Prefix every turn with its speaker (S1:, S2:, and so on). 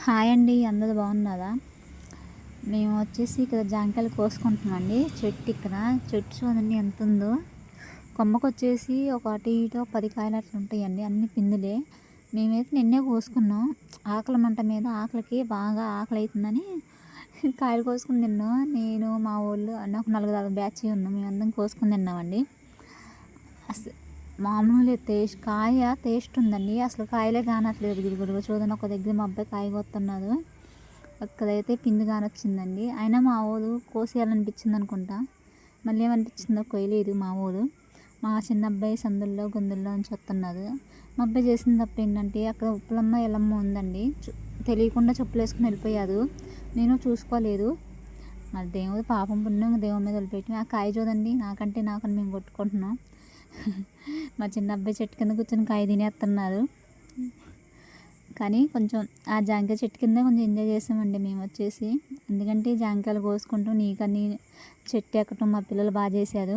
S1: Hi అండి, అందరూ బాగున్నారా? మేము వచ్చేసి ఇక్కడ జాంకాయలు కోసుకుంటున్నామండి. చెట్టు చూడండి ఎంత ఉందో. కొమ్మకు వచ్చేసి ఒక అటు ఇటు 10 కాయలు అట్లా ఉంటాయండి, అన్ని పిందులే. మేమైతే నిన్నే కోసుకున్నాం. ఆకలి మంట మీద ఆకలికి బాగా ఆకలి అవుతుందని కాయలు కోసుకుని తిన్నాం. నేను మా వాళ్ళు ఒక 4 బ్యాచ్ ఉన్నాం, మేమందరం కోసుకుని తిన్నామండి. మామూలు టేస్ట్ ఉందండి. అసలు కాయలే కానట్లేదు. గిడుగుడుగా చూడండి, ఒక దగ్గర మా అబ్బాయి కాయ కొత్తన్నాడు, అక్కడైతే పిండి కానొచ్చిందండి. అయినా మా ఊరు కోసేయాలనిపించింది అనుకుంటా, మళ్ళీ ఏమనిపించిందో కొయ్యలేదు మా ఊరు. మా చిన్న అబ్బాయి సందుల్లో గొంతుల్లో నుంచి వస్తున్నారు. మా అబ్బాయి చేసిన తప్పు ఏంటంటే, అక్కడ ఉప్పులమ్మ ఎల్లమ్మ ఉందండి, తెలియకుండా చెప్పులు వేసుకుని వెళ్ళిపోయారు. నేను చూసుకోలేదు. మరి దేవుడు పాపం పుణ్యం దేవుడి మీద వదిలిపెట్టి ఆ కాయ చూడండి, నాకని మేము కొట్టుకుంటున్నాం. మా చిన్న అబ్బాయి చెట్టు కింద కూర్చొని కాయ తినేస్తున్నారు. కానీ కొంచెం ఆ జాంకాయ చెట్టు కింద కొంచెం ఎంజాయ్ చేసామండి మేము వచ్చేసి. ఎందుకంటే జాంకాయలు కోసుకుంటూ నీకని చెట్టు ఎక్కటం మా పిల్లలు బాగా చేశారు.